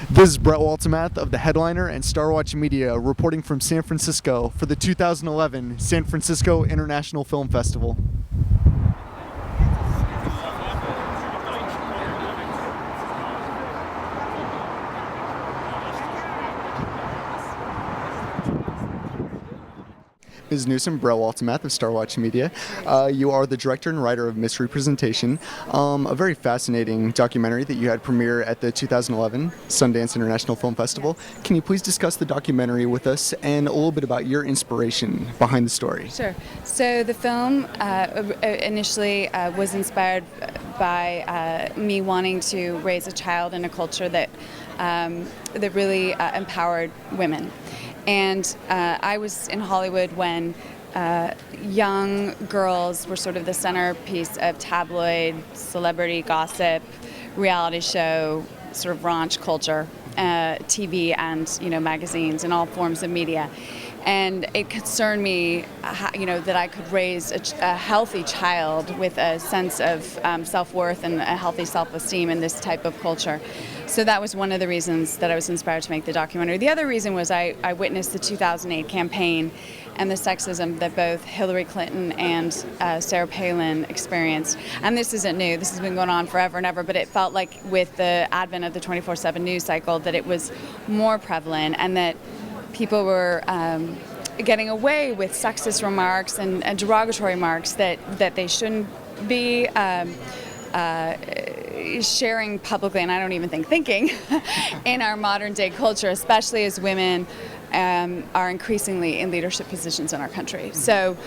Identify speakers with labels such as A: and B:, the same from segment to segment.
A: This is Brett Waltemath of the Headliner and Star Watch Media reporting from San Francisco for the 2011 San Francisco International Film Festival. Ms. Newsom, Brett Waltemath of Star Watch Media. You are the director and writer of Misrepresentation, a very fascinating documentary that you had premiere at the 2011 Sundance International Film Festival. Can you please discuss the documentary with us and a little bit about your inspiration behind the story?
B: Sure. So the film initially was inspired by me wanting to raise a child in a culture that really empowered women. And I was in Hollywood when young girls were sort of the centerpiece of tabloid, celebrity gossip, reality show, sort of raunch culture, TV and magazines and all forms of media. And it concerned me, that I could raise a healthy child with a sense of self-worth and a healthy self-esteem in this type of culture. So that was one of the reasons that I was inspired to make the documentary. The other reason was I witnessed the 2008 campaign and the sexism that both Hillary Clinton and Sarah Palin experienced. And this isn't new. This has been going on forever and ever, but it felt like with the advent of the 24/7 news cycle that it was more prevalent and that people were getting away with sexist remarks and derogatory remarks that they shouldn't be sharing publicly, and I don't even think thinking, in our modern day culture, especially as women are increasingly in leadership positions in our country. So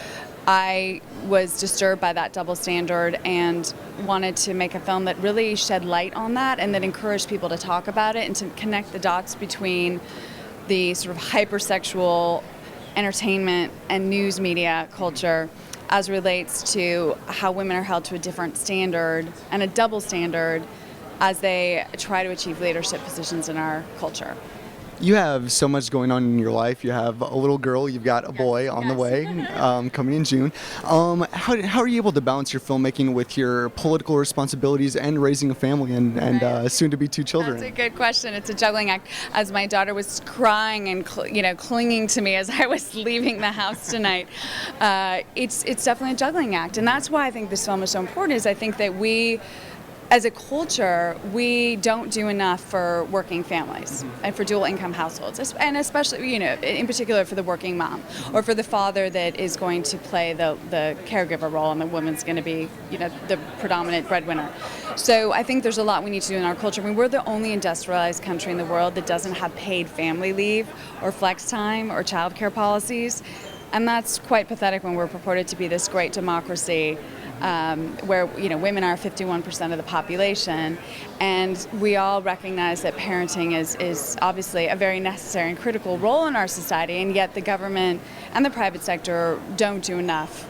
B: I was disturbed by that double standard and wanted to make a film that really shed light on that and that encouraged people to talk about it and to connect the dots between the sort of hypersexual entertainment and news media culture as relates to how women are held to a different standard and a double standard as they try to achieve leadership positions in our culture.
A: You have so much going on in your life. You have a little girl, you've got a boy on the way, coming in June. How are you able to balance your filmmaking with your political responsibilities and raising a family and soon to be 2 children?
B: That's a good question. It's a juggling act. As my daughter was crying and clinging to me as I was leaving the house tonight, it's definitely a juggling act. And that's why I think this film is so important, is I think that we, as a culture, we don't do enough for working families and for dual income households, and especially, in particular for the working mom or for the father that is going to play the caregiver role and the woman's going to be, the predominant breadwinner. So I think there's a lot we need to do in our culture. I mean, we're the only industrialized country in the world that doesn't have paid family leave or flex time or child care policies. And that's quite pathetic when we're purported to be this great democracy where women are 51% of the population, and we all recognize that parenting is obviously a very necessary and critical role in our society, and yet the government and the private sector don't do enough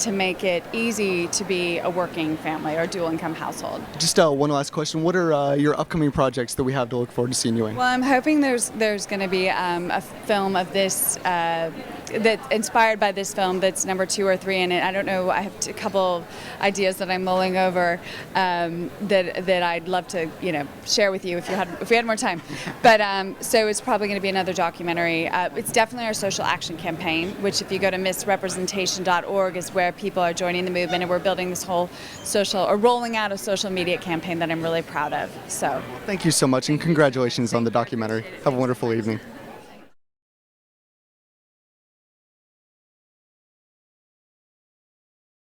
B: to make it easy to be a working family or dual income household.
A: Just one last question. What are your upcoming projects that we have to look forward to seeing you in?
B: Well, I'm hoping there's going to be a film of this that's inspired by this film that's number 2 or 3 in it. I don't know. I have a couple ideas that I'm mulling over that I'd love to share with you if we had more time. But so it's probably going to be another documentary. It's definitely our social action campaign, which if you go to misrepresentation.org is where people are joining the movement, and we're building this whole rolling out a social media campaign that I'm really proud of. So
A: thank you so much, and congratulations on the documentary. Have a wonderful evening.